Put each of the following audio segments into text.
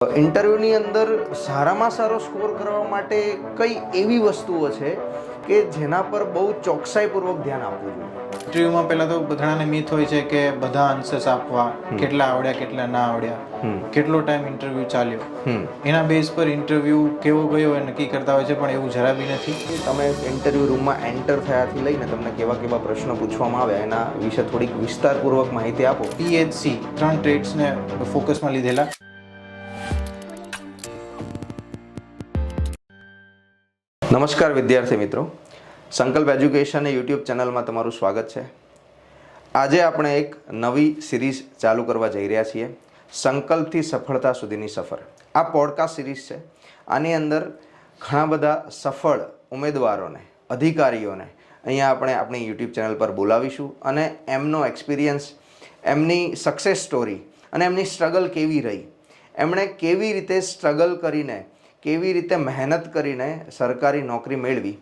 ઇન્ટરવ્યૂની અંદર સારામાં સારો સ્કોર કરવા માટે કઈ એવી વસ્તુઓ છે કે જેના પર બહુ ચોકસાઈપૂર્વક ધ્યાન આપવું જોઈએ? ઇન્ટરવ્યુમાં પહેલાં તો ઘણાને મિથ હોય છે કે બધા આન્સર્સ આપવા, કેટલા આવડ્યા કેટલા ના આવડ્યા, કેટલો ટાઈમ ઇન્ટરવ્યુ ચાલ્યો, એના બેઝ પર ઇન્ટરવ્યુ કેવો ગયો એ નક્કી કરતા હોય છે, પણ એવું જરા બી નથી. તમે ઇન્ટરવ્યૂ રૂમમાં એન્ટર થયાથી લઈને તમને કેવા કેવા પ્રશ્નો પૂછવામાં આવ્યા એના વિશે થોડીક વિસ્તારપૂર્વક માહિતી આપો. PHC 3 ટ્રેડ્સને ફોકસમાં લીધેલા. નમસ્કાર વિદ્યાર્થી મિત્રો, સંકલ્પ એજ્યુકેશન યુટ્યુબ ચેનલમાં તમારું સ્વાગત છે. આજે આપણે એક નવી સિરીઝ ચાલુ કરવા જઈ રહ્યા છીએ, સંકલ્પથી સફળતા સુધીની સફર. આ પોડકાસ્ટ સિરીઝ છે. આની અંદર ઘણા બધા સફળ ઉમેદવારોને, અધિકારીઓને અહીંયા આપણે આપણી યુટ્યુબ ચેનલ પર બોલાવીશું અને એમનો એક્સપિરિયન્સ, એમની સક્સેસ સ્ટોરી અને એમની સ્ટ્રગલ કેવી રહી, એમણે કેવી રીતે સ્ટ્રગલ કરીને, કેવી રીતે મહેનત કરીને સરકારી નોકરી મેળવી,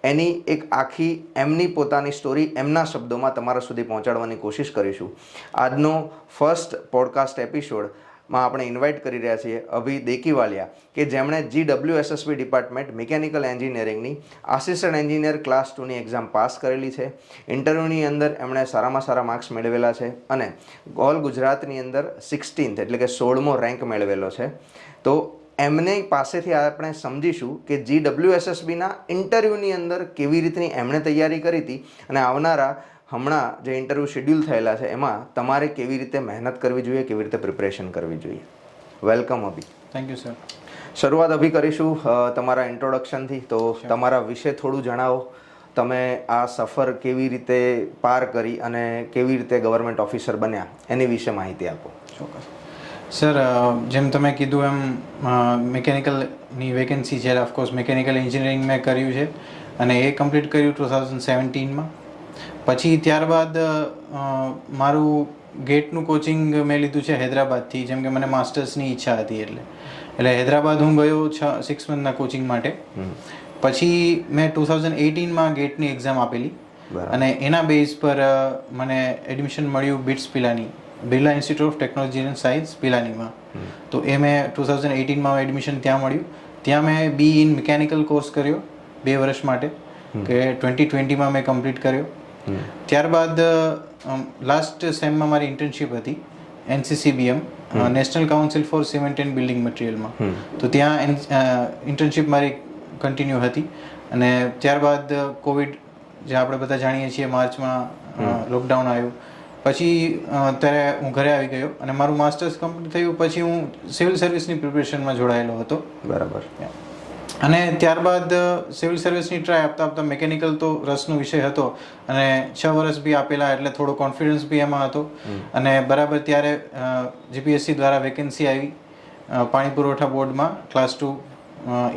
એની એક આખી એમની પોતાની સ્ટોરી એમના શબ્દોમાં તમારા સુધી પહોંચાડવાની કોશિશ કરીશું. આજનો ફર્સ્ટ પોડકાસ્ટ એપિસોડમાં આપણે ઇન્વાઇટ કરી રહ્યા છીએ અભી દેકીવાલિયા, કે જેમણે GWSSB ડિપાર્ટમેન્ટ મિકેનિકલ એન્જિનિયરિંગની આસિસ્ટન્ટ એન્જિનિયર ક્લાસ 2ની એક્ઝામ પાસ કરેલી છે. ઇન્ટરવ્યૂની અંદર એમણે સારામાં સારા માર્ક્સ મેળવેલા છે અને ઓલ ગુજરાતની અંદર 16th એટલે કે 16મો રેન્ક મેળવેલો છે. તો એમની પાસેથી આપણે સમજીશું કે GWSSBના ઇન્ટરવ્યૂની અંદર કેવી રીતની એમણે તૈયારી કરી હતી અને આવનારા હમણાં જે ઇન્ટરવ્યૂ શેડ્યુલ થયેલા છે એમાં તમારે કેવી રીતે મહેનત કરવી જોઈએ, કેવી રીતે પ્રિપરેશન કરવી જોઈએ. વેલકમ અભી. Thank you sir. શરૂઆત અભી કરીશું તમારા ઇન્ટ્રોડક્શનથી. તો તમારા વિશે થોડું જણાવો. તમે આ સફર કેવી રીતે પાર કરી અને કેવી રીતે ગવર્મેન્ટ ઓફિસર બન્યા એની વિશે માહિતી આપો. ચોક્કસ સર, જેમ તમે કીધું એમ મિકેનિકલની વેકેન્સી છે, ઓફકોર્સ મિકેનિકલ એન્જિનિયરિંગ મેં કર્યું છે અને એ કમ્પ્લીટ કર્યું 2017માં. પછી ત્યારબાદ મારું ગેટનું કોચિંગ મેં લીધું છે હૈદરાબાદથી, જેમ કે મને માસ્ટર્સની ઈચ્છા હતી એટલે હૈદરાબાદ હું ગયો 6 મંથના કોચિંગ માટે. પછી મેં 2018માં ગેટની એક્ઝામ આપેલી અને એના બેઝ પર મને એડમિશન મળ્યું BITS Pilani, Birla institute of technology and science પિલાનીમાં. તો એ મેં 2018માં એડમિશન ત્યાં મળ્યું. ત્યાં મેં BE ઇન મિકેનિકલ કોર્સ કર્યો 2 વર્ષ માટે, કે 2020માં મેં કમ્પ્લીટ કર્યો. ત્યારબાદ લાસ્ટ સેમમાં મારી ઇન્ટર્નશિપ હતી NCCBM, national council for cement and building મટીરિયલમાં. તો ત્યાં ઇન્ટર્નશિપ મારી કન્ટિન્યુ હતી અને ત્યારબાદ કોવિડ, જે આપણે બધા જાણીએ છીએ, માર્ચમાં લોકડાઉન આવ્યું. પછી ત્યારે હું ઘરે આવી ગયો અને મારું માસ્ટર્સ કમ્પ્લીટ થયું. પછી હું સિવિલ સર્વિસની પ્રિપરેશનમાં જોડાયેલો હતો. બરાબર. અને ત્યારબાદ સિવિલ સર્વિસની ટ્રાય આપતા આપતા મિકેનિકલ તો રસનો વિષય હતો અને 6 વર્ષ બી આપેલા, એટલે થોડો કોન્ફિડન્સ બી એમાં હતો. અને બરાબર ત્યારે GPSC દ્વારા વેકેન્સી આવી પાણી પુરવઠા બોર્ડમાં ક્લાસ 2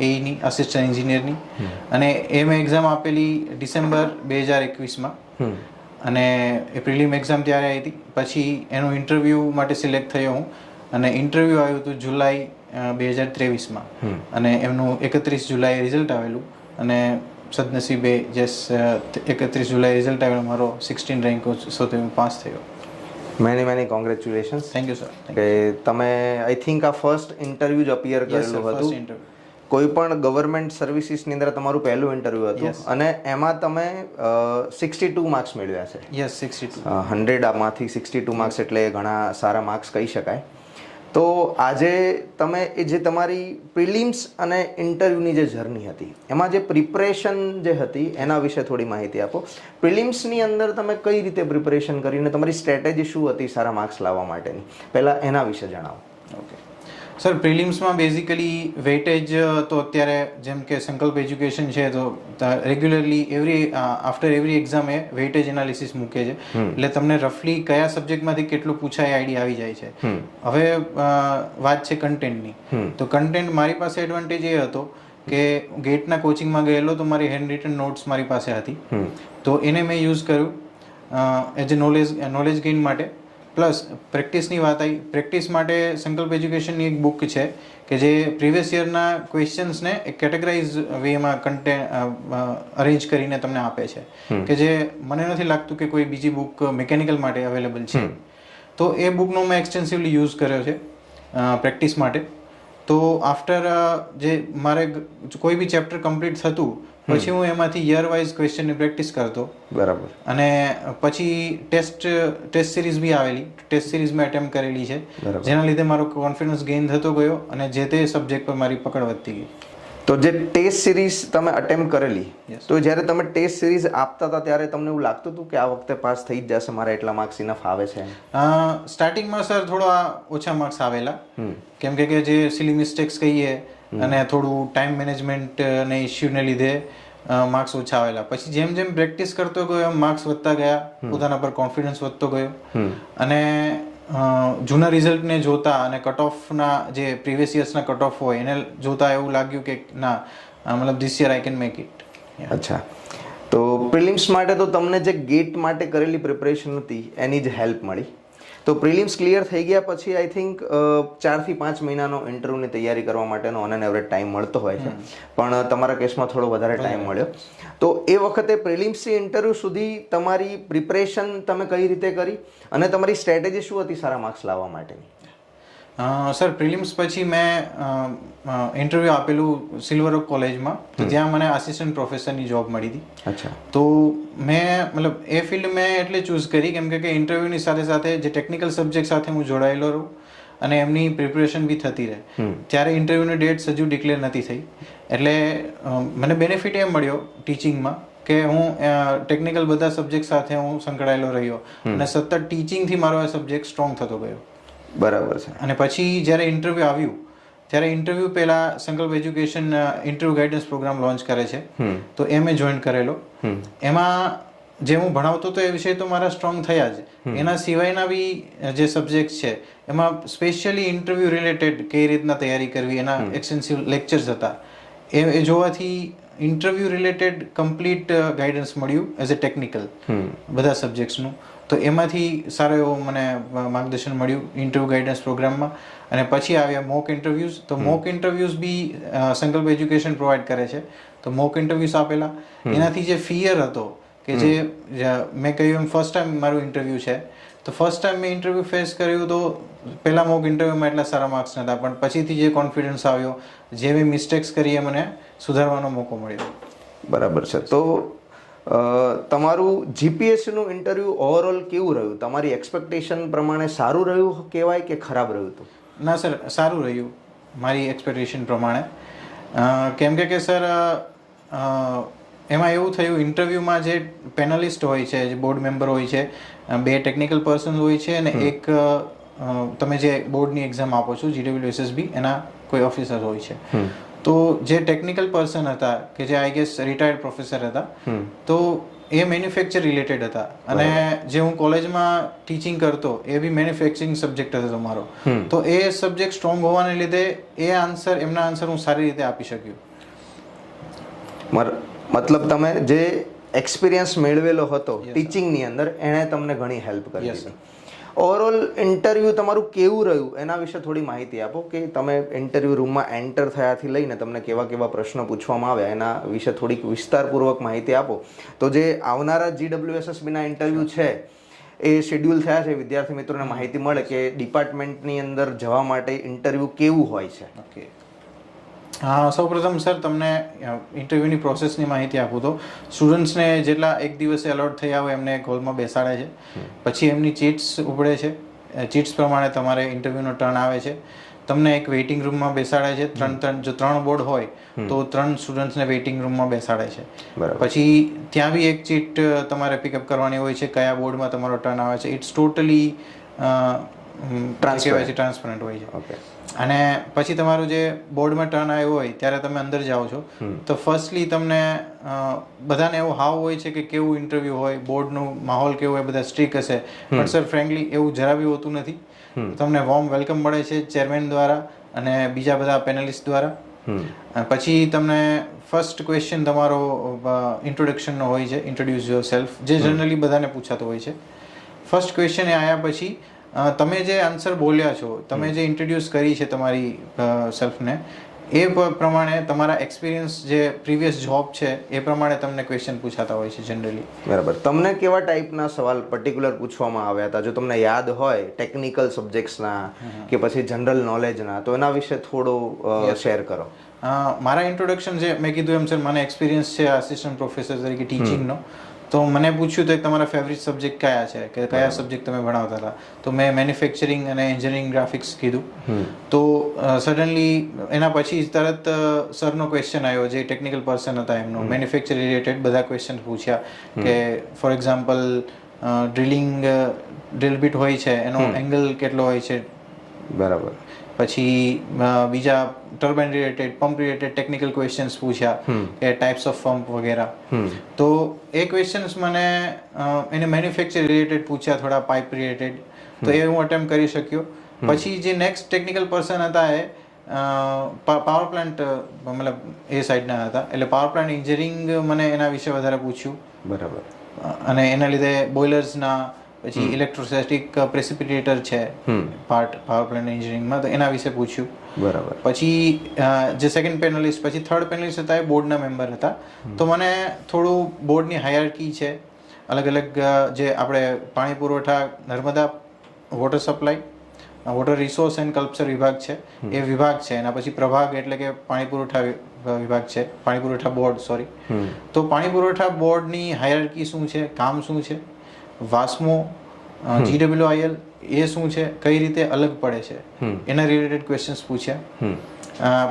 AEની આસિસ્ટન્ટ એન્જિનિયરની, અને એ મેં એક્ઝામ આપેલી ડિસેમ્બર 2021માં અને એ પ્રિલિમ એક્ઝામ ત્યારે આવી હતી. પછી એનું ઇન્ટરવ્યૂ માટે સિલેક્ટ થયો હું અને ઇન્ટરવ્યૂ આવ્યું હતું જુલાઈ 2023માં અને એમનું 31 જુલાઈ રિઝલ્ટ આવેલું અને સદનસીબે 31 જુલાઈ રિઝલ્ટ આવેલું, મારો 16 રેન્ક સાથે હું પાસ થયો. Many congratulations. Thank you sir. કે તમે આઈ થિંક આ ફર્સ્ટ ઇન્ટરવ્યૂ જ અપિયર કરેલું હતું. કોઈ પણ ગવર્મેન્ટ સર્વિસીસની અંદર તમારું પહેલું ઇન્ટરવ્યૂ હતું અને એમાં તમે 62 માર્ક્સ મેળવ્યા છે. યસ, 62. 100માંથી 62 માર્ક્સ એટલે ઘણા સારા માર્ક્સ કહી શકાય. તો આજે તમે એ જે તમારી પ્રિલિમ્સ અને ઇન્ટરવ્યૂની જે જર્ની હતી, એમાં જે પ્રિપરેશન જે હતી એના વિશે થોડી માહિતી આપો. પ્રિલિમ્સની અંદર તમે કઈ રીતે પ્રિપરેશન કરીને તમારી સ્ટ્રેટેજી શું હતી સારા માર્ક્સ લાવવા માટેની, પહેલાં એના વિશે જણાવો. ઓકે સર, પ્રિલિમ્સમાં બેઝિકલી વેટેજ તો અત્યારે જેમ કે સંકલ્પ એજ્યુકેશન છે તો રેગ્યુલરલી આફ્ટર એવરી એક્ઝામ એ વેટેજ એનાલિસિસ મૂકે છે, એટલે તમને રફલી કયા સબ્જેક્ટમાંથી કેટલું પૂછાય આઈડિયા આવી જાય છે. હવે વાત છે કન્ટેન્ટની. તો કન્ટેન્ટ મારી પાસે એડવાન્ટેજ એ હતો કે ગેટના કોચિંગમાં ગયેલો તો મારી હેન્ડ રિટન નોટ્સ મારી પાસે હતી, તો એને મેં યુઝ કર્યું એઝ એ નોલેજ ગેઇન માટે. પ્લસ પ્રેક્ટિસની વાત આવી. પ્રેક્ટિસ માટે સંકલ્પ એજ્યુકેશનની એક બુક છે કે જે પ્રીવિયસ યરના ક્વેશ્ચન્સને એક કેટેગરાઇઝ વેમાં અરેન્જ કરીને તમને આપે છે, કે જે મને નથી લાગતું કે કોઈ બીજી બુક મિકેનિકલ માટે અવેલેબલ છે. તો એ બુકનો મેં એક્સટેન્સિવલી યુઝ કર્યો છે પ્રેક્ટિસ માટે. તો આફ્ટર જે મારે કોઈ બી ચેપ્ટર કમ્પ્લીટ થતું પછી હું એમાંથી યર વાઇઝ ક્વેશ્ચનની પ્રેક્ટિસ કરતો. બરાબર. અને પછી ટેસ્ટ સિરીઝ બી આવેલી, ટેસ્ટ સિરીઝ મેં અટેમ્પ્ટ કરેલી છે, જેના લીધે મારો કોન્ફિડન્સ ગેઇન થતો ગયો અને જે તે સબ્જેક્ટ પર મારી પકડ વધતી ગઈ. તો જે ટેસ્ટ સિરીઝ તમે અટેમ્પ્ટ કરેલી, તો જ્યારે તમે ટેસ્ટ સિરીઝ આપતા હતા ત્યારે તમને એવું લાગતું હતું કે આ વખતે પાસ થઈ જ જશે, મારા એટલા માર્ક્સ ઇનફ આવે છે? સ્ટાર્ટિંગમાં સર થોડા ઓછા માર્ક્સ આવેલા, કેમ કે જે સિલી મિસ્ટેક્સ કહીએ અને થોડું ટાઈમ મેનેજમેન્ટ ને ઇશ્યુને લીધે માર્ક્સ ઓછા આવેલા. પછી જેમ જેમ પ્રેક્ટિસ કરતો ગયો એમ માર્ક્સ વધતા ગયા, પોતાના પર કોન્ફિડન્સ વધતો ગયો અને જૂના રિઝલ્ટને જોતા અને કટ ઓફના જે પ્રીવિયસ યર્સના કટ ઓફ હોય એને જોતા એવું લાગ્યું કે ના, મતલબ this year I can make it. અચ્છા, તો પ્રિલિમ્સ માટે તો તમને જે ગેટ માટે કરેલી પ્રિપરેશન હતી એની જ હેલ્પ મળી. તો પ્રિલિમ્સ ક્લિયર થઈ ગયા પછી આઈ થિંક 4 થી 5 મહિનાનો ઇન્ટરવ્યૂની તૈયારી કરવા માટેનો ઓન એન એવરેજ ટાઈમ મળતો હોય છે, પણ તમારા કેસમાં થોડો વધારે ટાઈમ મળ્યો. તો એ વખતે પ્રિલિમ્સથી ઇન્ટરવ્યૂ સુધી તમારી પ્રિપરેશન તમે કઈ રીતે કરી અને તમારી સ્ટ્રેટેજી શું હતી સારા માર્ક્સ લાવવા માટેની? સર, પ્રિલિમ્સ પછી મેં ઇન્ટરવ્યૂ આપેલું સિલ્વર ઓક કોલેજમાં, તો ત્યાં મને આસિસ્ટન્ટ પ્રોફેસરની જોબ મળી હતી. અચ્છા. તો મેં મતલબ એ ફિલ્ડ મેં એટલે ચૂઝ કરી કેમ કે ઇન્ટરવ્યૂની સાથે સાથે જે ટેકનિકલ સબ્જેક્ટ સાથે હું જોડાયેલો રહું અને એમની પ્રિપરેશન બી થતી રહે. ત્યારે ઇન્ટરવ્યૂની ડેટ્સ હજુ ડિક્લેર નથી થઈ, એટલે મને બેનિફિટ એમ મળ્યો ટીચિંગમાં કે હું ટેકનિકલ બધા સબ્જેક્ટ સાથે હું સંકળાયેલો રહ્યો અને સતત ટીચિંગથી મારો આ સબ્જેક્ટ સ્ટ્રોંગ થતો ગયો. બરાબર છે. અને પછી જ્યારે ઇન્ટરવ્યૂ આવ્યું ત્યારે ઇન્ટરવ્યૂ પહેલાં Sankalp education interview guidance programme launch કરે છે, તો એ મેં જોઈન કરેલો. એમાં જે હું ભણાવતો હતો એ વિષય તો મારા સ્ટ્રોંગ થયા જ, એના સિવાયના બી જે સબ્જેક્ટ છે એમાં સ્પેશિયલી ઇન્ટરવ્યૂ રિલેટેડ કઈ રીતના તૈયારી કરવી એના એક્સટેન્સિવ લેક્ચર્સ હતા. એ જોવાથી ઇન્ટરવ્યૂ રિલેટેડ કમ્પ્લીટ ગાઈડન્સ મળ્યું એઝ અ ટેકનિકલ બધા સબ્જેક્ટ્સનું. તો એમાંથી સારો એવો મને માર્ગદર્શન મળ્યું ઇન્ટરવ્યૂ ગાઈડન્સ પ્રોગ્રામમાં. અને પછી આવ્યા મોક ઇન્ટરવ્યૂઝ. તો મોક ઇન્ટરવ્યૂઝ બી સંકલ્પ એજ્યુકેશન પ્રોવાઈડ કરે છે, તો મોક ઇન્ટરવ્યૂઝ આપેલા. એનાથી જે ફિયર હતો કે જે મેં કહ્યું એમ ફર્સ્ટ ટાઈમ મારું ઇન્ટરવ્યૂ છે, તો ફર્સ્ટ ટાઈમ મેં ઇન્ટરવ્યૂ ફેસ કર્યું તો પહેલાં મોક ઇન્ટરવ્યૂમાં એટલા સારા માર્ક્સ નહોતા, પણ પછીથી જે કોન્ફિડન્સ આવ્યો, જે મેં મિસ્ટેક્સ કરી એ મને સુધારવાનો મોકો મળ્યો. બરાબર છે. તો તમારું જીપીએસસીનું ઇન્ટરવ્યૂ ઓવરઓલ કેવું રહ્યું? તમારી એક્સપેક્ટેશન પ્રમાણે સારું રહ્યું કહેવાય કે ખરાબ રહ્યું હતું? ના સર, સારું રહ્યું મારી એક્સપેક્ટેશન પ્રમાણે. કેમ કે સર એમાં એવું થયું, ઇન્ટરવ્યૂમાં જે પેનલિસ્ટ હોય છે, જે બોર્ડ મેમ્બર હોય છે, 2 ટેકનિકલ પર્સન હોય છે અને એક તમે જે બોર્ડની એક્ઝામ આપો છો GWSSB એના કોઈ ઓફિસર હોય છે. તો જે ટેકનિકલ પર્સન હતા કે જે આઈ ગેસ રિટાયર્ડ પ્રોફેસર હતા, તો એ મેન્યુફેક્ચર રિલેટેડ હતા અને જે હું કોલેજમાં ટીચિંગ કરતો એ બી મેન્યુફેક્ચરિંગ સબ્જેક્ટ હતો મારો. તો એ સબ્જેક્ટ સ્ટ્રોંગ હોવાને લીધે એમના આન્સર હું સારી રીતે આપી શક્યો. મતલબ તમે જે એક્સપિરિયન્સ મેળવેલો હતો ટીચિંગની અંદર એણે તમને ઘણી હેલ્પ કરી હતી. ઓવરઓલ ઇન્ટરવ્યૂ તમારું કેવું રહ્યું એના વિશે થોડી માહિતી આપો કે તમે ઇન્ટરવ્યૂ રૂમમાં એન્ટર થયાથી લઈને તમને કેવા કેવા પ્રશ્નો પૂછવામાં આવ્યા એના વિશે થોડીક વિસ્તારપૂર્વક માહિતી આપો. તો જે આવનારા GWSSBના ઇન્ટરવ્યૂ છે એ શેડ્યુલ થયા છે, વિદ્યાર્થી મિત્રોને માહિતી મળે કે ડિપાર્ટમેન્ટની અંદર જવા માટે ઇન્ટરવ્યૂ કેવું હોય છે. ઓકે, સૌપ્રથમ સર તમને ઇન્ટરવ્યૂની પ્રોસેસની માહિતી આપું તો સ્ટુડન્ટ્સને જેટલા એક દિવસે અલોટ થયા હોય એમને એક હોલમાં બેસાડે છે, પછી એમની ચીટ્સ ઉપડે છે, ચીટ્સ પ્રમાણે તમારે ઇન્ટરવ્યૂનો ટર્ન આવે છે, તમને એક વેઇટિંગ રૂમમાં બેસાડે છે. જો 3 બોર્ડ હોય તો 3 સ્ટુડન્ટ્સને વેઇટિંગ રૂમમાં બેસાડે છે. પછી ત્યાં બી એક ચીટ તમારે પિકઅપ કરવાની હોય છે, કયા બોર્ડમાં તમારો ટર્ન આવે છે. ઇટ્સ ટોટલી ટ્રાન્સપરન્ટ હોય છે. અને પછી તમારું જે બોર્ડમાં ટર્ન આવ્યો હોય ત્યારે તમે અંદર જાઓ છો, તો ફર્સ્ટલી તમને બધાને એવો હાવ હોય છે કે કેવું ઇન્ટરવ્યૂ હોય, બોર્ડનું માહોલ કેવું હોય, બધા સ્ટ્રીક હશે. પણ સર ફ્રેન્કલી એવું જરા બી હોતું નથી. તમને વોર્મ વેલકમ મળે છે ચેરમેન દ્વારા અને બીજા બધા પેનલિસ્ટ દ્વારા. પછી તમને ફર્સ્ટ ક્વેશ્ચન તમારો ઇન્ટ્રોડક્શનનો હોય છે, ઇન્ટ્રોડ્યુસ યોર સેલ્ફ, જે જનરલી બધાને પૂછાતો હોય છે. ફર્સ્ટ ક્વેશ્ચન એ આવ્યા પછી તમે જે આન્સર બોલ્યા છો, તમે જે ઇન્ટ્રોડ્યુસ કરી છે તમારી સેલ્ફને, એ પ્રમાણે તમારા એક્સપિરિયન્સ જે પ્રીવિયસ જોબ છે એ પ્રમાણે તમને ક્વેશ્ચન પૂછાતા હોય છે જનરલી. બરાબર. તમને કેવા ટાઈપના સવાલ પર્ટિક્યુલર પૂછવામાં આવ્યા હતા, જો તમને યાદ હોય, ટેકનિકલ સબ્જેક્ટ્સના કે પછી જનરલ નોલેજના, તો એના વિશે થોડું શેર કરો. મારા ઇન્ટ્રોડક્શન જે મેં કીધું એમ સર, મને એક્સપિરિયન્સ છે આસિસ્ટન્ટ પ્રોફેસર તરીકે ટીચિંગનો. તો મને પૂછ્યું તો તમારા ફેવરિટ સબ્જેક્ટ કયા છે, કે કયા સબ્જેક્ટ તમે ભણાવતા હતા, તો મેં મેન્યુફેક્ચરિંગ અને એન્જિનિયરિંગ ગ્રાફિક્સ કીધું. તો સડનલી એના પછી તરત સરનો ક્વેશ્ચન આવ્યો, જે ટેકનિકલ પર્સન હતા એમનો, મેન્યુફેક્ચર રિલેટેડ બધા ક્વેશ્ચન પૂછ્યા કે ફોર એક્ઝામ્પલ ડ્રિલ બીટ હોય છે એનો એંગલ કેટલો હોય છે. બરાબર. પછી બીજા turbine related, pump related technical questions પૂછ્યા કે ટાઈપ્સ ઓફ પંપ વગેરે. તો એ ક્વેશ્ચન્સ મને એને મેન્યુફેક્ચર રિલેટેડ પૂછ્યા, થોડા પાઇપ રિલેટેડ, તો એ હું અટેમ્પ્ટ કરી શક્યો. પછી જે નેક્સ્ટ ટેકનિકલ પર્સન હતા એ પાવર પ્લાન્ટ, મતલબ એ સાઈડના હતા, એટલે પાવર પ્લાન્ટ એન્જિનિયરિંગ મને એના વિશે વધારે પૂછ્યું. બરાબર. અને એના લીધે બોઇલર્સના, પછી ઇલેક્ટ્રોસ્ટેટિક પ્રેસિપિટેટર છે પાર્ટ પાવર પ્લાન્ટ એન્જિનિયરિંગમાં, તો એના વિશે પૂછ્યું. બરાબર. પછી જે સેકન્ડ પેનલિસ્ટ, પછી થર્ડ પેનલિસ્ટ હતા એ બોર્ડના મેમ્બર હતા. તો મને થોડું બોર્ડની હાયરાર્કી છે, અલગ અલગ જે આપણે પાણી પુરવઠા, Narmada water supply, water resource and culture વિભાગ છે એ વિભાગ છે, એના પછી પ્રભાગ એટલે કે પાણી પુરવઠા વિભાગ છે, પાણી પુરવઠા બોર્ડ, સોરી. તો પાણી પુરવઠા બોર્ડની હાયરાર્કી શું છે, કામ શું છે, વાસ્મો, GWIL એ શું છે, કઈ રીતે અલગ પડે છે, એના રિલેટેડ ક્વેશ્ચન્સ પૂછ્યા.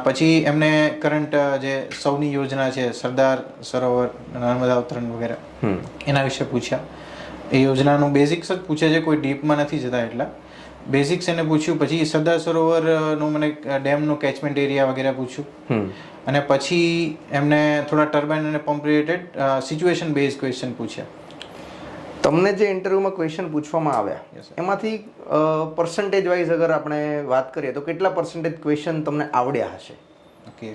પછી એમને કરંટ જે સૌની યોજના છે, સરદાર સરોવર નર્મદા ઉત્તરણ વગેરે, એના વિશે પૂછ્યા. એ યોજનાનું બેઝિક્સ જ પૂછે છે, કોઈ ડીપમાં નથી જતા, એટલા બેઝિક્સ એને પૂછ્યું. પછી સરદાર સરોવરનું મને ડેમનો કેચમેન્ટ એરિયા વગેરે પૂછ્યું. અને પછી એમને થોડા ટર્બાઇન અને pump related situation base question પૂછ્યા. તમને જે ઇન્ટરવ્યુમાં ક્વેશ્ચન પૂછવામાં આવ્યા એમાંથી પર્સન્ટેજ વાઇઝ અગર આપણે વાત કરીએ તો કેટલા પર્સન્ટેજ ક્વેશ્ચન તમને આવડ્યા હશે? Okay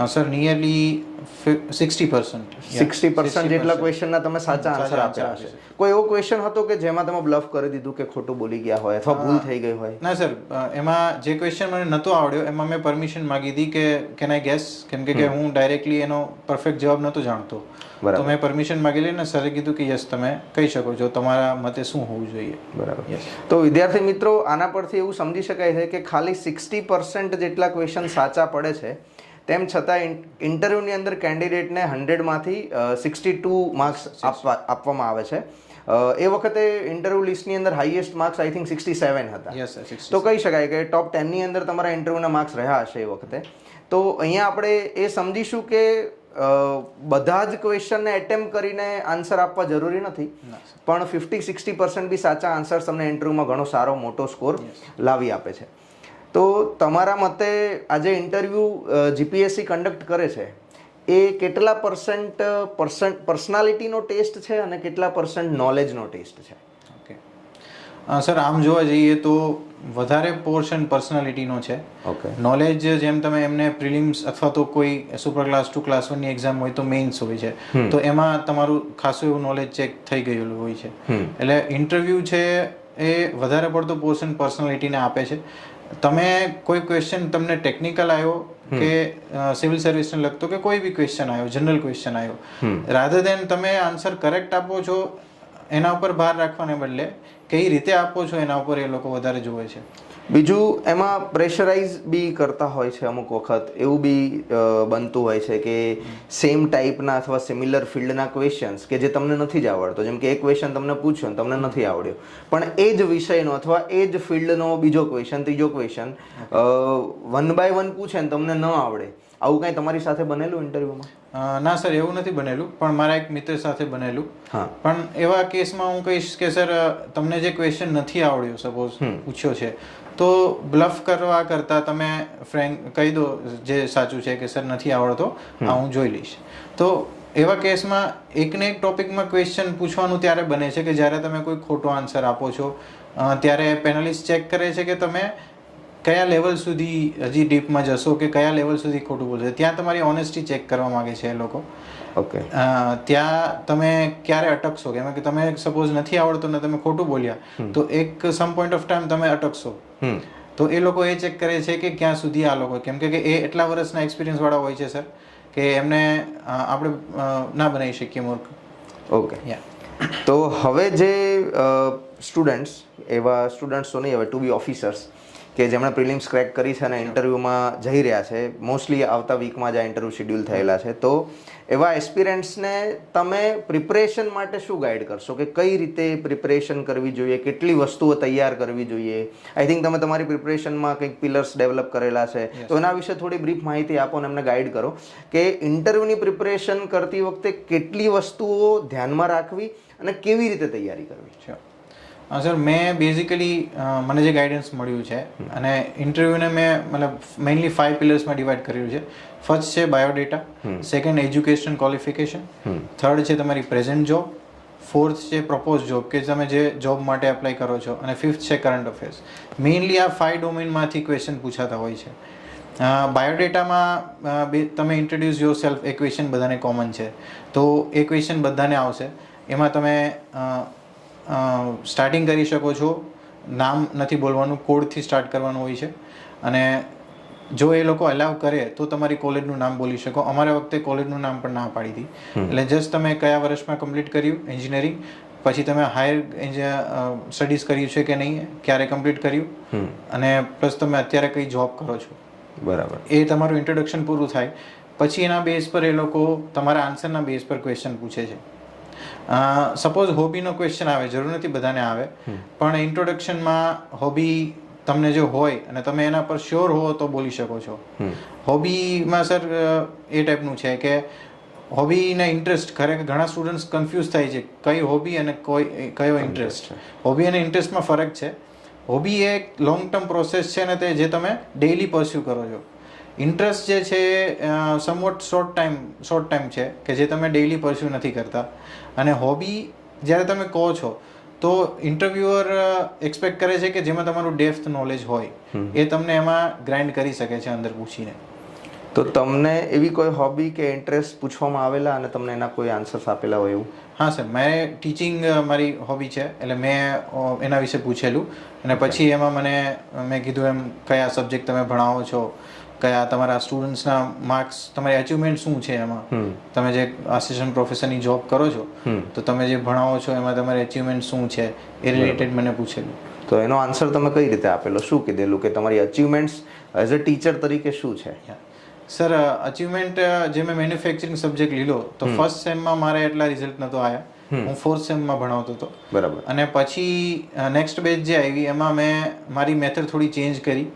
sir, nearly 60%. 60% જેટલા ક્વેશ્ચનના તમે સાચા આન્સર આપ્યા હશે. કોઈ એવો ક્વેશ્ચન હતો કે જેમાં તમે બ્લફ કરી દીધું, કે ખોટું બોલી ગયા હોય અથવા ભૂલ થઈ ગઈ હોય? ના સર, એમાં જે ક્વેશ્ચન મને નહોતો આવડ્યો એમાં મેં પરમિશન માંગી હતી કે કેન આઈ ગેસ, કેમ કે હું ડાયરેક્ટલી એનો પરફેક્ટ જવાબ નહોતો જાણતો. તો મેં પરમિશન માંગી લઈને સરે કીધું કે યસ, તમે કહી શકો છો, તમારા મતે શું હોવું જોઈએ. બરાબર. તો વિદ્યાર્થી મિત્રો, આના પરથી એવું સમજી શકાય છે કે ખાલી 60% જેટલા ક્વેશ્ચન સાચા પડે છે, તેમ છતાં ઇન્ટરવ્યૂની અંદર કેન્ડિડેટને 100માંથી 62 માર્ક્સ આપવામાં આવે છે. એ વખતે ઇન્ટરવ્યૂ લિસ્ટની અંદર હાઈએસ્ટ માર્ક્સ આઈ થિંક 67 હતા. તો કહી શકાય કે ટોપ 10ની અંદર તમારા ઇન્ટરવ્યૂના માર્ક્સ રહ્યા હશે એ વખતે. તો અહીંયા આપણે એ સમજીશું કે બધા જ ક્વેશ્ચનને એટેમ્પ કરીને આન્સર આપવા જરૂરી નથી, પણ 50-60% બી સાચા આન્સર્સ તમને ઇન્ટરવ્યુમાં ઘણો સારો મોટો સ્કોર લાવી આપે છે. તો તમારા મતે આજે ઇન્ટરવ્યૂ જીપીએસસી કન્ડક્ટ કરે છે એ કેટલા પર્સનાલિટીનો ટેસ્ટ છે અને કેટલા % નોલેજનો ટેસ્ટ છે? ઓકે સર, આમ જોવા જઈએ તો વધારે પોર્શન પર્સનાલિટીનો છે. ઓકે. નોલેજ જેમ તમે એમને પ્રિલિમ્સ અથવા તો કોઈ સુપર ક્લાસ 2 ક્લાસ 1ની એક્ઝામ હોય તો મેઇન્સ હોય છે, તો એમાં તમારું ખાસું એવું નોલેજ ચેક થઈ ગયેલું હોય છે. એટલે ઇન્ટરવ્યૂ છે એ વધારે પડતો પોર્શન પર્સનાલિટીને આપે છે. તમે કોઈ ક્વેશ્ચન તમને ટેકનિકલ આવ્યો કે સિવિલ સર્વિસને લગતો કે કોઈ બી ક્વેશ્ચન આવ્યો, જનરલ ક્વેશ્ચન આવ્યો, રાધર દેન તમે આન્સર કરેક્ટ આપો છો એના ઉપર ભાર રાખવાને બદલે કઈ રીતે આપો છો એના ઉપર એ લોકો વધારે જોવે છે. બીજું એમાં પ્રેશરાઇઝ બી કરતા હોય છે અમુક વખત, એવું બી બનતું હોય છે કે સેમ ટાઈપના અથવા સિમિલર ફિલ્ડના ક્વેશ્ચન્સ કે જે તમને નથી જ આવડતો, જેમ કે એક ક્વેશ્ચન તમને પૂછ્યો ને તમને નથી આવડ્યો, પણ એ જ વિષયનો અથવા એ જ ફિલ્ડનો બીજો ક્વેશ્ચન, ત્રીજો ક્વેશ્ચન 1 by 1 પૂછે ને તમને ન આવડે, આવું કાંઈ તમારી સાથે બનેલું ઇન્ટરવ્યુમાં? ના સર, એવું નથી બનેલું, પણ મારા એક મિત્ર સાથે બનેલું. પણ એવા કેસમાં હું કહીશ કે સર, તમને જે ક્વેશ્ચન નથી આવડ્યો, સપોઝ પૂછ્યો છે, તો બ્લફ કરવા કરતાં તમે ફ્રેન્ક કહી દો જે સાચું છે કે સર નથી આવડતો, હું જોઈ લઈશ. તો એવા કેસમાં એકને એક ટોપિકમાં ક્વેશ્ચન પૂછવાનું ત્યારે બને છે કે જ્યારે તમે કોઈ ખોટો આન્સર આપો છો, ત્યારે પેનલિસ્ટ ચેક કરે છે કે તમે કયા લેવલ સુધી હજી ડીપમાં જશો કે કયા લેવલ સુધી ખોટું બોલશો. ત્યાં તમારી ઓનેસ્ટી ચેક કરવા માંગે છે એ લોકો. ઓકે. ત્યાં તમે ક્યારે અટકશો, કેમ કે તમે સપોઝ નથી આવડતું ને તમે ખોટું બોલ્યા તો એક સમ પોઈન્ટ ઓફ ટાઈમ તમે અટકશો. તો એ લોકો એ ચેક કરે છે કે ક્યાં સુધી આ લોકો, કેમ કે એ એટલા વર્ષના એક્સપિરિયન્સવાળા હોય છે સર કે એમને આપણે ના બનાવી શકીએ મૂર્ખ. ઓકે, તો હવે જે સ્ટુડન્ટ્સ, એવા સ્ટુડન્ટ્સ તો નહીં, હવે ટુ બી ઓફિસર્સ કે જેમણે પ્રિલિમ્સ ક્રેક કરી છે અને ઇન્ટરવ્યૂમાં જઈ રહ્યા છે, મોસ્ટલી આવતા વીકમાં જ આ ઇન્ટરવ્યૂ શેડ્યુલ થયેલા છે, તો એવા એસ્પિરન્ટ્સને તમે પ્રિપરેશન માટે શું ગાઈડ કરશો કે કઈ રીતે પ્રિપરેશન કરવી જોઈએ, કેટલી વસ્તુઓ તૈયાર કરવી જોઈએ? આઈ થિંક તમે તમારી પ્રિપરેશનમાં કંઈક પિલર્સ ડેવલપ કરેલા છે, તો એના વિશે થોડી બ્રીફ માહિતી આપો અને એમને ગાઈડ કરો કે ઇન્ટરવ્યૂની પ્રિપરેશન કરતી વખતે કેટલી વસ્તુઓ ધ્યાનમાં રાખવી અને કેવી રીતે તૈયારી કરવી? સર, મેં બેઝિકલી મને જે ગાઈડન્સ મળ્યું છે અને ઇન્ટરવ્યૂને મેં મતલબ મેઇનલી 5 પિલર્સમાં ડિવાઈડ કર્યું છે. ફર્સ્ટ છે biodata, second education qualification, third છે તમારી પ્રેઝન્ટ જોબ, ફોર્થ છે પ્રપોઝ જોબ કે તમે જે જોબ માટે એપ્લાય કરો છો, અને ફિફ્થ છે કરંટ અફેર્સ. મેઇનલી આ 5 ડોમેનમાંથી ક્વેશ્ચન પૂછાતા હોય છે. બાયોડેટામાં તમે introduce your self, A question બધાને કોમન છે, તો એ ક્વેશ્ચન બધાને આવશે. એમાં તમે સ્ટાર્ટિંગ કરી શકો છો, નામ નથી બોલવાનું, કોડથી સ્ટાર્ટ કરવાનું હોય છે, અને જો એ લોકો અલાઉ કરે તો તમારી કોલેજનું નામ બોલી શકો. અમારા વખતે કોલેજનું નામ પણ ના પાડી હતી. એટલે જસ્ટ તમે કયા વર્ષમાં કમ્પ્લીટ કર્યું એન્જિનિયરિંગ, પછી તમે હાયર સ્ટડીઝ કર્યું છે કે નહીં, ક્યારે કમ્પ્લીટ કર્યું, અને પ્લસ તમે અત્યારે કઈ જોબ કરો છો, બરાબર, એ તમારું ઇન્ટ્રોડક્શન પૂરું થાય. પછી એના બેઝ પર એ લોકો તમારા આન્સરના બેઝ પર ક્વેશ્ચન પૂછે છે. સપોઝ હોબીનો ક્વેશ્ચન આવે, જરૂર નથી બધાને આવે, પણ ઇન્ટ્રોડક્શનમાં હોબી તમને જો હોય અને તમે એના પર શ્યોર હો તો બોલી શકો છો. હોબીમાં સર એ ટાઈપનું છે કે હોબીને ઇન્ટરેસ્ટ, ખરેખર ઘણા સ્ટુડન્ટ્સ કન્ફ્યુઝ થાય છે કઈ હોબી અને કયો ઇન્ટરેસ્ટ. હોબી અને ઇન્ટરેસ્ટમાં ફરક છે. હોબી એ એક લોંગ ટર્મ પ્રોસેસ છે ને તે જે તમે ડેઇલી પરસ્યુ કરો છો. ઇન્ટરેસ્ટ જે છે સમવોટ શોર્ટ ટાઈમ છે કે જે તમે ડેઇલી પરસ્યુ નથી કરતા. અને હોબી જ્યારે તમે કહો છો તો ઇન્ટરવ્યુઅર એક્સપેક્ટ કરે છે કે જેમાં તમારું ડેપ્થ નોલેજ હોય, એ તમને એમાં ગ્રાઇન્ડ કરી શકે છે અંદર પૂછીને. તો તમને એવી કોઈ હોબી કે ઇન્ટરેસ્ટ પૂછવામાં આવેલા અને તમને એના કોઈ આન્સર્સ આપેલા હોય એવું? હા સર, મેં ટીચિંગ મારી હોબી છે, એટલે મેં એના વિશે પૂછેલું, અને પછી એમાં મેં કીધું એમ કયા સબ્જેક્ટ તમે ભણાવો છો, કયા તમારા સ્ટુડન્ટ્સના માર્ક્સ, તમારી અચીવમેન્ટ શું છે એમાં. તમે જે આસિસ્ટન્ટ પ્રોફેસરની જોબ કરો છો તો તમે જે ભણાવો છો એમાં તમારી અચીવમેન્ટ શું છે, એ રિલેટેડ મને પૂછેલું. તો એનો આન્સર તમે કઈ રીતે આપેલો? શું કીધેલું કે તમારી અચીવમેન્ટ્સ એઝ અ ટીચર તરીકે શું છે? સર, અચીવમેન્ટ જે મેં મેન્યુફેક્ચરિંગ સબ્જેક્ટ લીધો તો ફર્સ્ટ સેમમાં મારે એટલા રિઝલ્ટ નહોતો આવ્યા. હું 4th સેમમાં ભણાવતો હતો. બરાબર. અને પછી નેક્સ્ટ બેચ જે આવી એમાં મેં મારી મેથડ થોડી ચેન્જ કરી,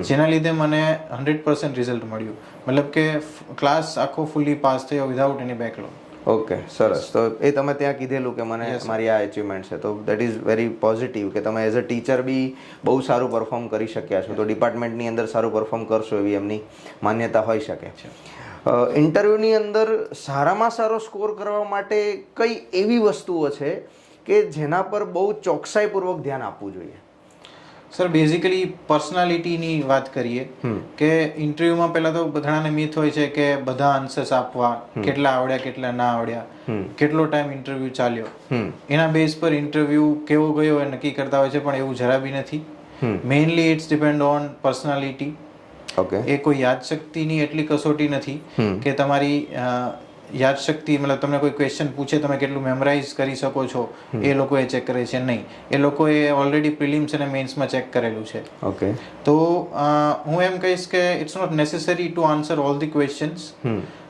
જેના લીધે મને 100% રિઝલ્ટ મળ્યું. મતલબ કે ક્લાસ આખો ફૂલી પાસ થયો વિધાઉટ એની બેકલોગ. ઓકે, સરસ. તો એ તમે ત્યાં કીધેલું કે મને મારી આ અચીવમેન્ટ છે, તો દેટ ઇઝ વેરી પોઝિટિવ કે તમે એઝ અ ટીચર બી બહુ સારું પરફોર્મ કરી શક્યા છો. તો ડિપાર્ટમેન્ટની અંદર સારું પરફોર્મ કરશો એવી એમની માન્યતા હોઈ શકે. ઇન્ટરવ્યૂની અંદર સારામાં સારો સ્કોર કરવા માટે કઈ એવી વસ્તુઓ છે કે જેના પર બહુ ચોકસાઈપૂર્વક ધ્યાન આપવું જોઈએ? સર, બેઝિકલી પર્સનાલિટીની વાત કરીએ કે ઇન્ટરવ્યુમાં પહેલા તો બધાને મિથ હોય છે કે બધા આન્સર્સ આપવા, કેટલા આવડ્યા કેટલા ના આવડ્યા, કેટલો ટાઈમ ઇન્ટરવ્યુ ચાલ્યો, એના બેઝ પર ઇન્ટરવ્યુ કેવો ગયો એ નક્કી કરતા હોય છે, પણ એવું જરા બી નથી. Mainly it's depend on personality. Okay, એ કોઈ યાદશક્તિની એટલી કસોટી નથી કે તમારી યાદશક્તિ, મતલબ તમને કોઈ ક્વેશ્ચન પૂછે તમે કેટલું મેમરાઇઝ કરી શકો છો, એ લોકો એ ચેક કરે છે. નહીં, એ લોકોએ ઓલરેડી પ્રિલિમ્સ અને મેન્સમાં ચેક કરેલું છે. ઓકે, તો હું એમ કહીશ કે it's not necessary to answer all the questions,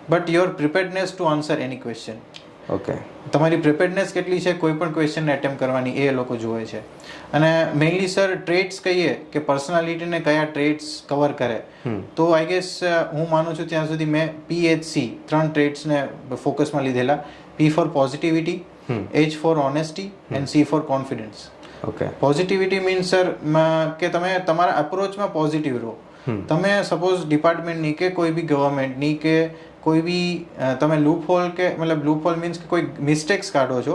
but your preparedness to answer any question. Okay, તમારી પ્રિપેર્ડનેસ કેટલી છે કોઈ પણ ક્વેશ્ચનને એટેમ્પ કરવાની, એ લોકો જુએ છે. અને મેઇનલી સર ટ્રેટ્સ કહીએ કે પર્સનાલિટીને કયા ટ્રેટ્સ કવર કરે, તો આઈ ગેસ હું માનું છું ત્યાં સુધી મેં PHC 3 ટ્રેટ્સને ફોકસમાં લીધેલા. P for positivity, H for honesty and C for confidence. Okay, positivity means sir કે તમે તમારા અપ્રોચમાં પોઝિટિવ રહો. તમે સપોઝ ડિપાર્ટમેન્ટની કે કોઈ બી ગવર્મેન્ટની કે કોઈ બી તમે લૂપહોલ કે મતલબ લૂપહોલ મીન્સ કે કોઈ મિસ્ટેક્સ કાઢો છો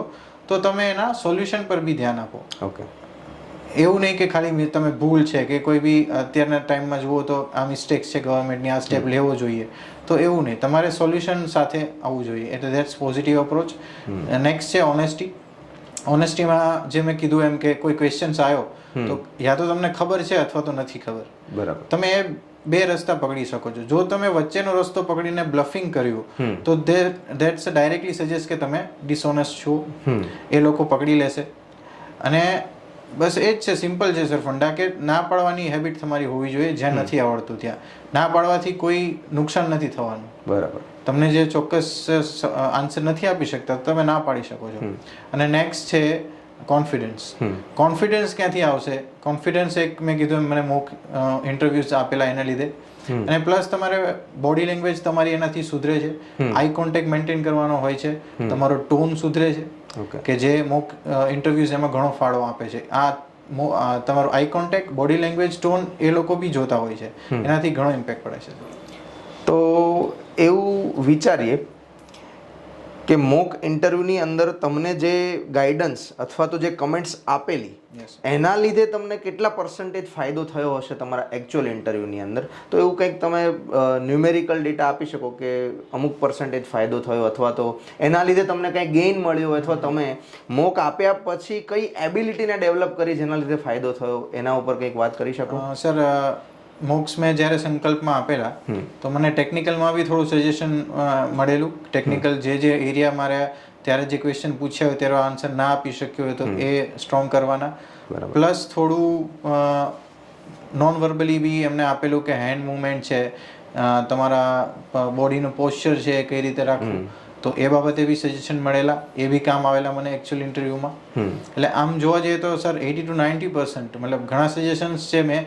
તો તમે એના સોલ્યુશન પર બી ધ્યાન આપો. ઓકે, એવું નહીં કે ખાલી તમે ભૂલ છે કે કોઈ બી અત્યારના ટાઈમમાં જુઓ તો આ મિસ્ટેક્સ છે ગવર્મેન્ટની, આ સ્ટેપ લેવો જોઈએ, તો એવું નહીં, તમારે સોલ્યુશન સાથે આવવું જોઈએ. એટલે દેટ્સ પોઝિટિવ અપ્રોચ. નેક્સ્ટ છે ઓનેસ્ટી. ઓનેસ્ટીમાં જે મેં કીધું એમ કે કોઈ ક્વેશ્ચન્સ આવ્યો તો યા તો તમને ખબર છે અથવા તો નથી ખબર. બરાબર. તમે એ બે રસ્તા પકડી શકો છો. જો તમે વચ્ચેનો રસ્તો પકડીને બ્લફિંગ કર્યું તો ધેટ્સ ડાયરેક્ટલી સજેસ્ટ કે તમે ડિસઓનેસ્ટ છો. એ લોકો પકડી લેશે. અને બસ એ જ છે, સિમ્પલ છે સર ફંડા, કે ના પાડવાની હેબિટ તમારી હોવી જોઈએ જ્યાં નથી આવડતું ત્યાં. ના પાડવાથી કોઈ નુકસાન નથી થવાનું. બરાબર. તમને જે ચોક્કસ આન્સર નથી આપી શકતા તમે ના પાડી શકો છો. અને નેક્સ્ટ છે કોન્ફિડન્સ. કોન્ફિડન્સ ક્યાંથી આવશે? કોન્ફિડન્સ એક મેં કીધું એમ મને મોક ઇન્ટરવ્યુઝ આપેલા એના લીધે. અને પ્લસ તમારે બોડી લેંગ્વેજ તમારી એનાથી સુધરે છે. આઈ કોન્ટેક્ટ મેન્ટેન કરવાનો હોય છે. તમારો ટોન સુધરે છે, કે જે મોક ઇન્ટરવ્યુઝ એમાં ઘણો ફાળો આપે છે. આ તમારો eye contact, body language, tone એ લોકો બી જોતા હોય છે. એનાથી ઘણો ઇમ્પેક્ટ પડે છે. તો એવું વિચારીએ કે મોક ઇન્ટરવ્યૂની અંદર તમને જે ગાઈડન્સ અથવા તો જે કમેન્ટ્સ આપેલી એના લીધે તમને કેટલા પર્સન્ટેજ ફાયદો થયો હશે તમારા એકચ્યુઅલ ઇન્ટરવ્યૂની અંદર? તો એવું કંઈક તમે ન્યુમેરિકલ ડેટા આપી શકો કે અમુક પર્સન્ટેજ ફાયદો થયો, અથવા તો એના લીધે તમને કંઈ ગેઇન મળ્યો હોય, અથવા તમે મોક આપ્યા પછી કઈ એબિલિટીને ડેવલપ કરી જેના લીધે ફાયદો થયો, એના ઉપર કંઈક વાત કરી શકો? સર મોક્સ મેં જ્યારે સંકલ્પમાં આપેલા તો મને ટેકનિકલમાં બી થોડું સજેશન મળેલું. ટેકનિકલ જે એરિયા મારે ત્યારે જે ક્વેશ્ચન પૂછ્યા હોય ત્યારે આન્સર ના આપી શક્યો હોય તો એ સ્ટ્રોંગ કરવાના. પ્લસ થોડું નોન વર્બલી બી એમને આપેલું કે હેન્ડ મૂવમેન્ટ છે, તમારા બોડીનું પોસ્ચર છે એ કઈ રીતે રાખવું, તો એ બાબતે બી સજેશન મળેલા. એ બી કામ આવેલા મને એકચ્યુઅલ ઇન્ટરવ્યૂમાં. એટલે આમ જોવા જઈએ તો સર 80 to 90% મતલબ ઘણા સજેશન્સ છે મેં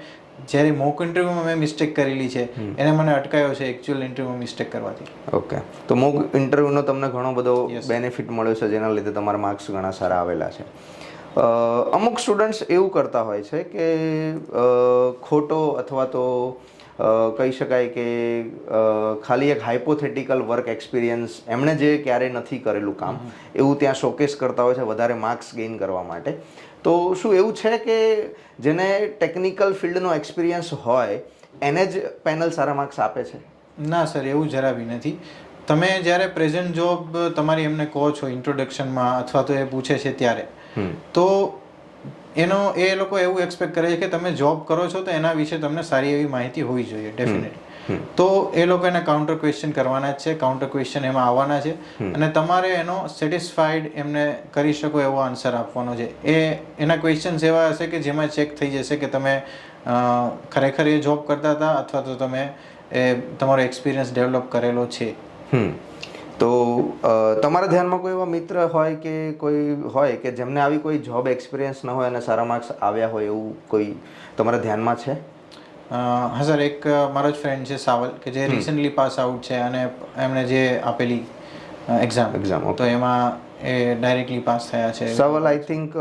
જ્યારે મોક ઇન્ટરવ્યુમાં મેં મિસ્ટેક કરેલી છે એને મને અટકાયો છે એકચ્યુઅલ ઇન્ટરવ્યુમાં મિસ્ટેક કરવાથી. ઓકે. તો મોક ઇન્ટરવ્યુનો તમને ઘણો બધો બેનિફિટ મળ્યો છે જેના લીધે તમારા માર્ક્સ ઘણા સારા આવેલા છે. અમુક સ્ટુડન્ટ્સ એવું કરતા હોય છે કે ખોટો અથવા તો કહી શકાય કે ખાલી એક હાઇપોથેટિકલ વર્ક એક્સપિરિયન્સ, એમણે જે ક્યારેય નથી કરેલું કામ એવું ત્યાં શોકેસ કરતા હોય છે વધારે માર્ક્સ ગેઇન કરવા માટે. તો શું એવું છે કે જેને ટેકનિકલ ફિલ્ડનો એક્સપિરિયન્સ હોય એને જ પેનલ સારા માર્ક્સ આપે છે? ના સર, એવું જરા બી નથી. તમે જ્યારે પ્રેઝન્ટ જોબ તમારી એમને કહો છો ઇન્ટ્રોડક્શનમાં અથવા તો એ પૂછે છે ત્યારે, તો એ લોકો એવું એક્સપેક્ટ કરે છે કે તમે જોબ કરો છો તો એના વિશે તમને સારી એવી માહિતી હોવી જોઈએ ડેફિનેટલી. તો એ લોકો એને કાઉન્ટર ક્વેશ્ચન કરવાના જ છે, કાઉન્ટર ક્વેશ્ચન એમાં આવવાના છે, અને તમારે એનો સેટિસ્ફાઈડ એમને કરી શકો એવો આન્સર આપવાનો છે. એના ક્વેશ્ચન્સ એવા હશે કે જેમાં ચેક થઈ જશે કે તમે ખરેખર એ જોબ કરતા હતા અથવા તો તમે તમારો એક્સપિરિયન્સ ડેવલપ કરેલો છે. તો તમારા ધ્યાનમાં કોઈ એવા મિત્ર હોય કે કોઈ હોય કે જેમને આવી કોઈ જોબ એક્સપિરિયન્સ ન હોય અને સારા માર્ક્સ આવ્યા હોય એવું કોઈ તમારા ધ્યાનમાં છે? હા સર, એક મારો જ ફ્રેન્ડ છે સાવલ, કે જે રિસન્ટલી પાસ આઉટ છે અને એમણે જે આપેલી એક્ઝામ તો એમાં એ ડાયરેક્ટલી પાસ થયા છે. સાવલ આઈ થિંક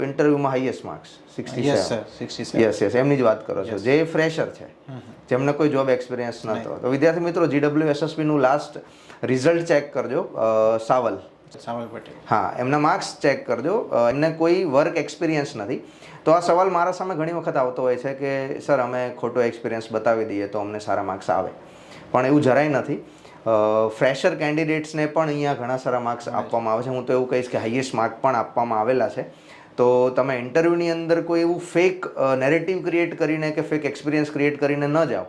ઇન્ટરવ્યુમાં highest marks 67. Yes sir, 67. Yes એમની જ વાત કરો છો, જે ફ્રેશર છે, જેમને કોઈ જોબ એક્સપિરિયન્સ નહોતો. તો વિદ્યાર્થી મિત્રો, GWSSB નું લાસ્ટ રિઝલ્ટ ચેક કરજો. સાવલ પટેલ, હા, એમના માર્ક્સ ચેક કરજો. એમને કોઈ વર્ક એક્સપિરિયન્સ નથી. તો આ સવાલ મારા સામે ઘણી વખત આવતો હોય છે કે સર અમે ખોટો એક્સપિરિયન્સ બતાવી દઈએ તો અમને સારા માર્ક્સ આવે, પણ એવું જરાય નથી. ફ્રેશર કેન્ડિડેટ્સને પણ અહીંયા ઘણા સારા માર્ક્સ આપવામાં આવે છે. હું તો એવું કહીશ કે હાઈએસ્ટ માર્ક પણ આપવામાં આવેલા છે. તો તમે ઇન્ટરવ્યૂની અંદર કોઈ એવું ફેક નેરેટિવ ક્રિએટ કરીને કે ફેક એક્સપિરિયન્સ ક્રિએટ કરીને ન જાઓ.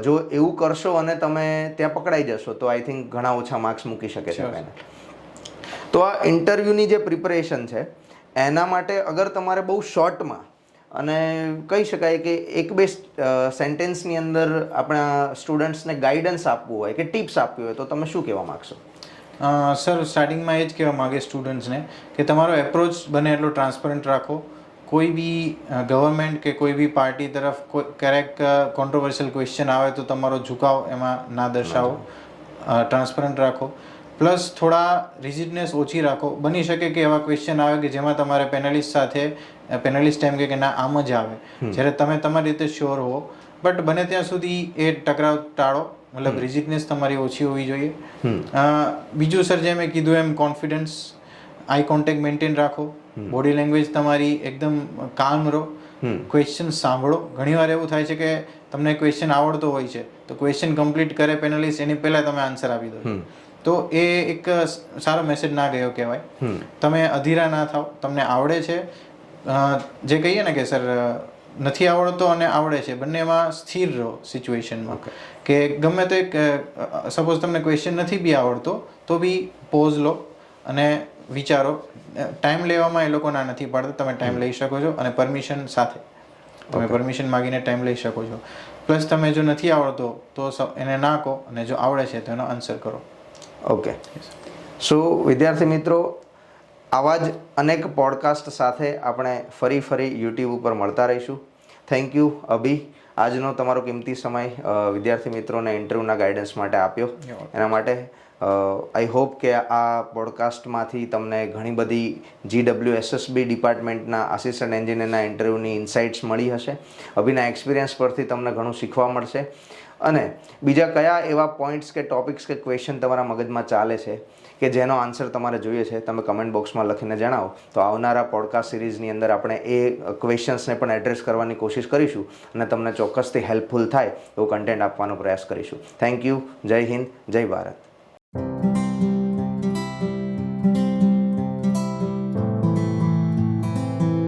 જો એવું કરશો અને તમે ત્યાં પકડાઈ જશો તો આઈ થિંક ઘણા ઓછા માર્ક્સ મૂકી શકે છે પેનલ. તો આ ઇન્ટરવ્યૂની જે પ્રિપરેશન છે એના માટે અગર તમારે બહુ શોર્ટમાં અને કહી શકાય કે એક બે સેન્ટેન્સની અંદર આપણા સ્ટુડન્ટ્સને ગાઈડન્સ આપવું હોય કે ટિપ્સ આપવી હોય તો તમે શું કહેવા માગશો? સર, સ્ટાર્ટિંગમાં એ જ કહેવા માગે સ્ટુડન્ટ્સને કે તમારો એપ્રોચ બને એટલો ટ્રાન્સપરન્ટ રાખો. કોઈ બી ગવર્મેન્ટ કે કોઈ બી પાર્ટી તરફ ક્યારેક કોન્ટ્રોવર્શિયલ ક્વેશ્ચન આવે તો તમારો ઝુકાવ એમાં ના દર્શાવો, ટ્રાન્સપરન્ટ રાખો. પ્લસ થોડા રિજિડનેસ ઓછી રાખો. બની શકે કે એવા ક્વેશ્ચન આવે કે જેમાં તમારે પેનલિસ્ટ સાથે પેનલિસ્ટ એમ કે ના આમ જ આવે, જ્યારે તમે તમારી રીતે શ્યોર હો. બટ બને ત્યાં સુધી એ ટકરાવ ટાળો, મતલબ રિજિડનેસ તમારી ઓછી હોવી જોઈએ. બીજું સર, જે મેં કીધું એમ કોન્ફિડન્સ, આઈ કોન્ટેક્ટ મેન્ટેન રાખો, બોડી લેંગ્વેજ તમારી એકદમ કામ રહો, ક્વેશ્ચન સાંભળો. ઘણીવાર એવું થાય છે કે તમને ક્વેશ્ચન આવડતો હોય છે તો ક્વેશ્ચન કમ્પ્લીટ કરે પેનલિસ્ટ એની પહેલાં તમે આન્સર આપી દો. તો એ એક સારો મેસેજ ના ગયો કહેવાય. તમે અધીરા ના થાવ, તમને આવડે છે, જે કહીએ ને કે સર નથી આવડતો અને આવડે છે, બંનેમાં સ્થિર રહો સિચ્યુએશનમાં. કે ગમે તે સપોઝ તમને ક્વેશ્ચન નથી બી આવડતો તો બી પોઝ લો અને વિચારો. ટાઈમ લેવામાં એ લોકો ના નથી પાડતા, તમે ટાઈમ લઈ શકો છો અને પરમિશન સાથે તમે પરમિશન માગીને ટાઈમ લઈ શકો છો. પ્લસ તમે જો નથી આવડતો તો એને ના કહો અને જો આવડે છે તો એનો આન્સર કરો. ઓકે. સો વિદ્યાર્થી મિત્રો, આવા જ અનેક પોડકાસ્ટ સાથે આપણે ફરી યુટ્યુબ ઉપર મળતા રહીશું. થેન્ક યુ અભી, આજનો તમારો કિંમતી સમય વિદ્યાર્થી મિત્રોને ઇન્ટરવ્યૂના ગાઈડન્સ માટે આપ્યો. એના માટે આઈ હોપ કે આ પોડકાસ્ટમાંથી તમને ઘણી બધી GWSSB ડિપાર્ટમેન્ટના આસિસ્ટન્ટ એન્જિનિયરના ઇન્ટરવ્યૂની ઇન્સાઇટ્સ મળી હશે. અભીના એક્સપિરિયન્સ પરથી તમને ઘણું શીખવા મળશે. અને બીજા કયા એવા પોઈન્ટ્સ કે ટોપિક્સ કે ક્વેશ્ચન તમારા મગજમાં ચાલે છે કે જેનો આન્સર તમારે જોઈએ છે, તમે કમેન્ટ બોક્સમાં લખીને જણાવો. તો આવનારા પોડકાસ્ટ સિરીઝની અંદર આપણે એ ક્વેશ્ચન્સને પણ એડ્રેસ કરવાની કોશિશ કરીશું અને તમને ચોક્કસથી હેલ્પફુલ થાય એવું કન્ટેન્ટ આપવાનો પ્રયાસ કરીશું. Thank you. જય હિન્દ, જય ભારત.